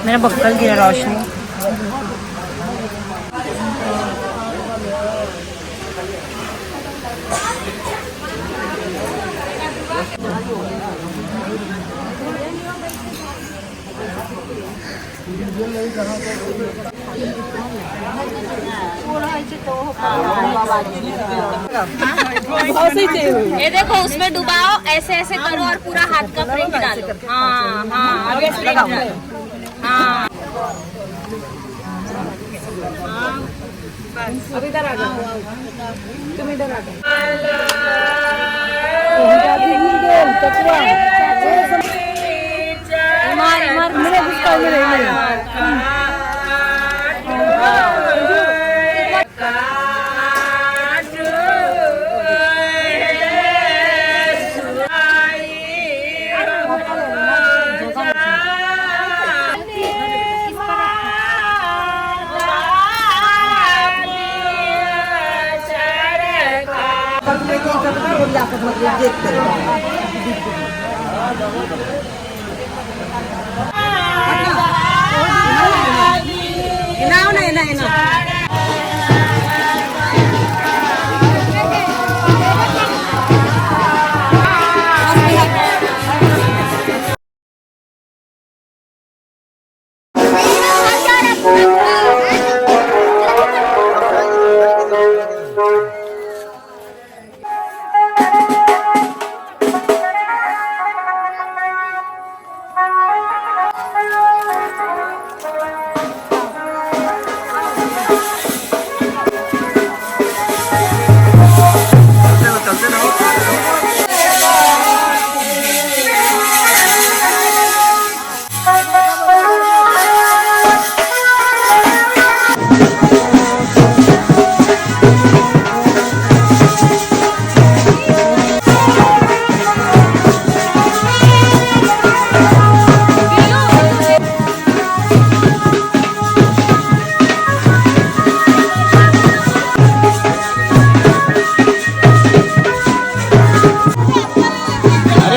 मेरा बक्कल गिरा रोशनी। ये देखो उसमें डुबाओ, ऐसे ऐसे करो और पूरा हाथ का प्रिंट डालो। हाँ हाँ अभी प्रिंट डालो। हाँ अब इधर आ जाओ, तुम इधर आ जाओ।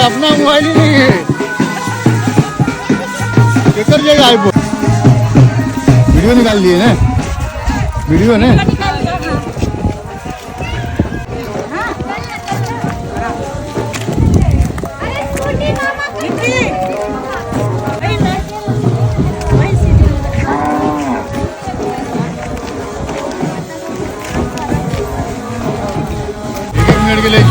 अपना मोबाइल ही नहीं है, कर जाएगा आईफोन। वीडियो निकाल लिए ना, वीडियो ने मिनट के लिए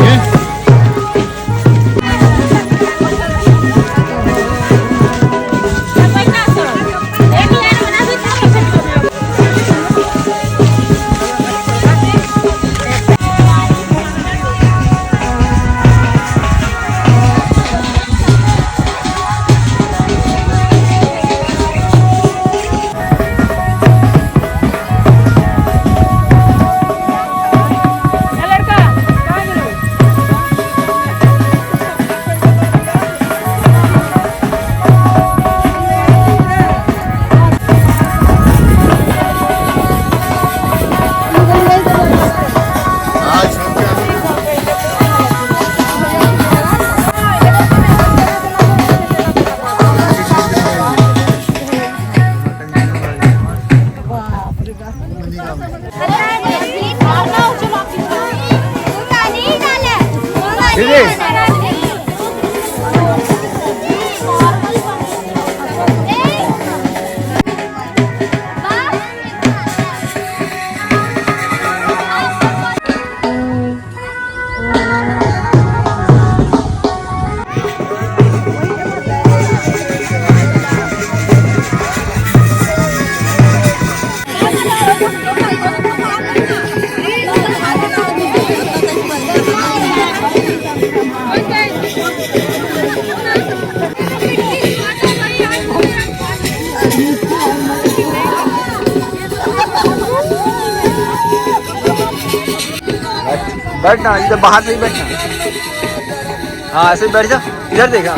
दीदी बैठना, इधर बाहर नहीं बैठना। हाँ ऐसे बैठ जा, इधर देखा।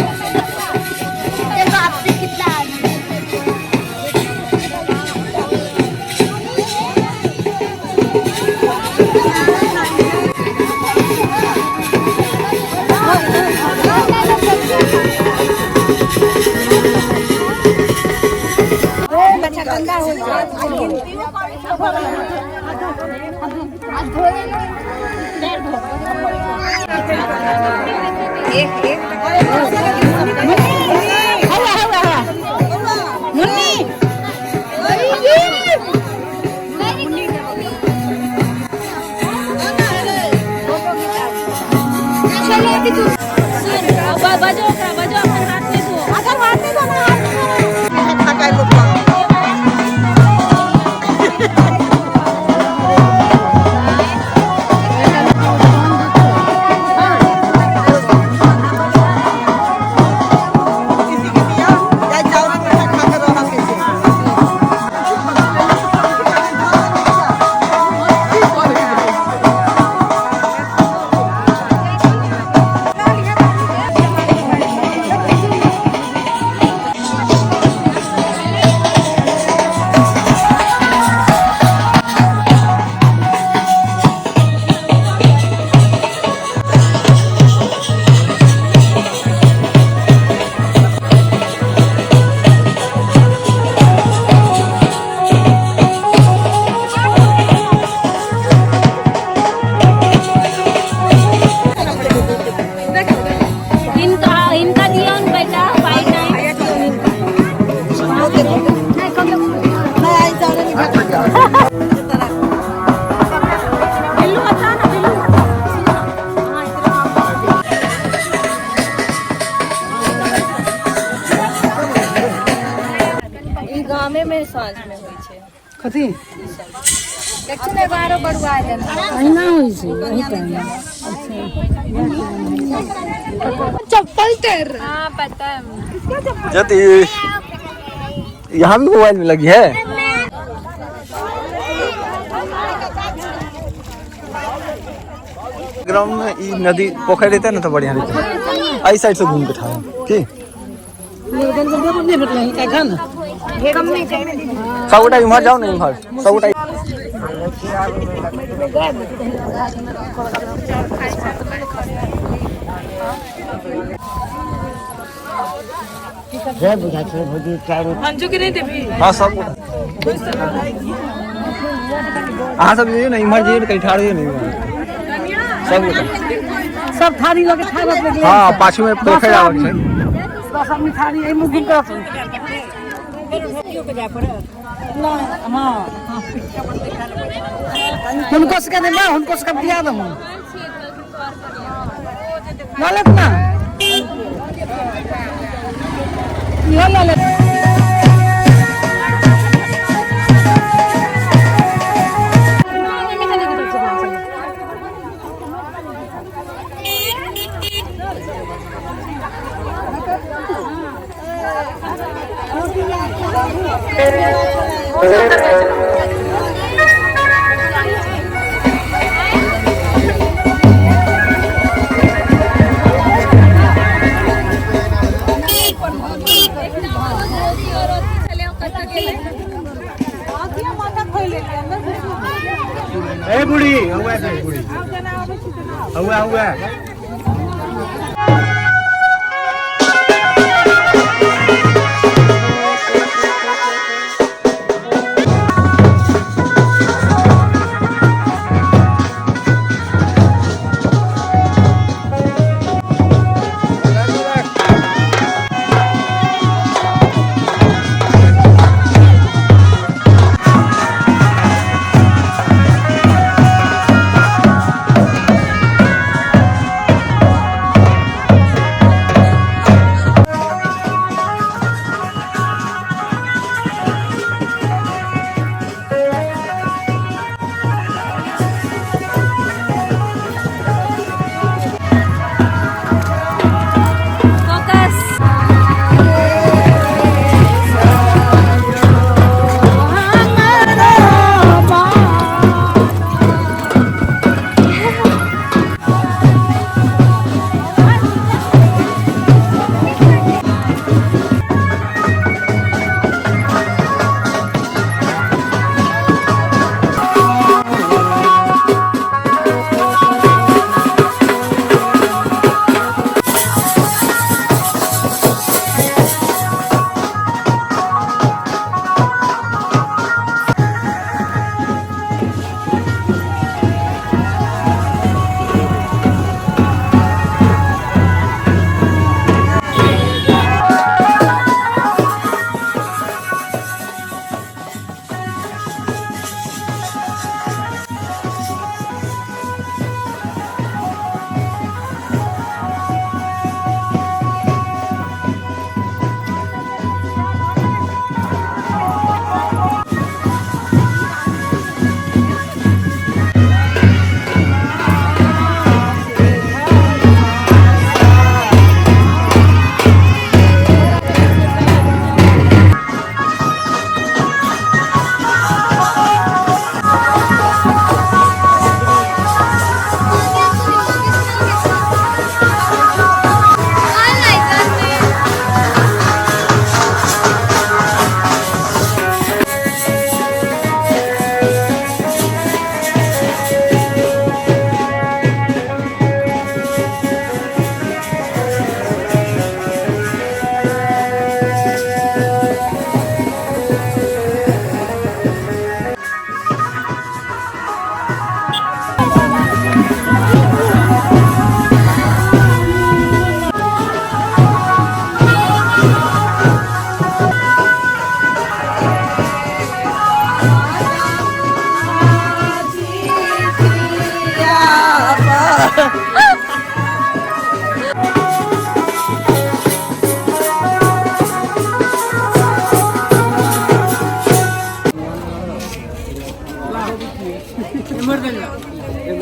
गामे में साँझ में होइ छै कथी देखू ने बारो बड़ुआ देन अहिना होइ छै वही टाइम। चप्पल टेर। हां पता है जति यहाँ भी मोबाइल में लगी है। ग्राउंड में ये नदी पोखर रहता है ना तो बढ़िया रहता है। आई साइड से घूम के था ठीक सबटा इम्हर जाओ ना इम्हर सबटा हाँ सब हाँ सब जाइए ना इम्हर जाइए कहीं ठाड़ जाइए नहीं सब थारी लगे ठाड़ लगे। हाँ पाछू में पोखर आवक छै बस हम थारी ए मुंह कर हुनको से कहने ना हुनको से कब दिया दम लालत ना ये लालत ए बुढ़ी हुआ है बुढ़ी हुआ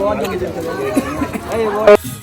बहुत जल्दी चलते हैं।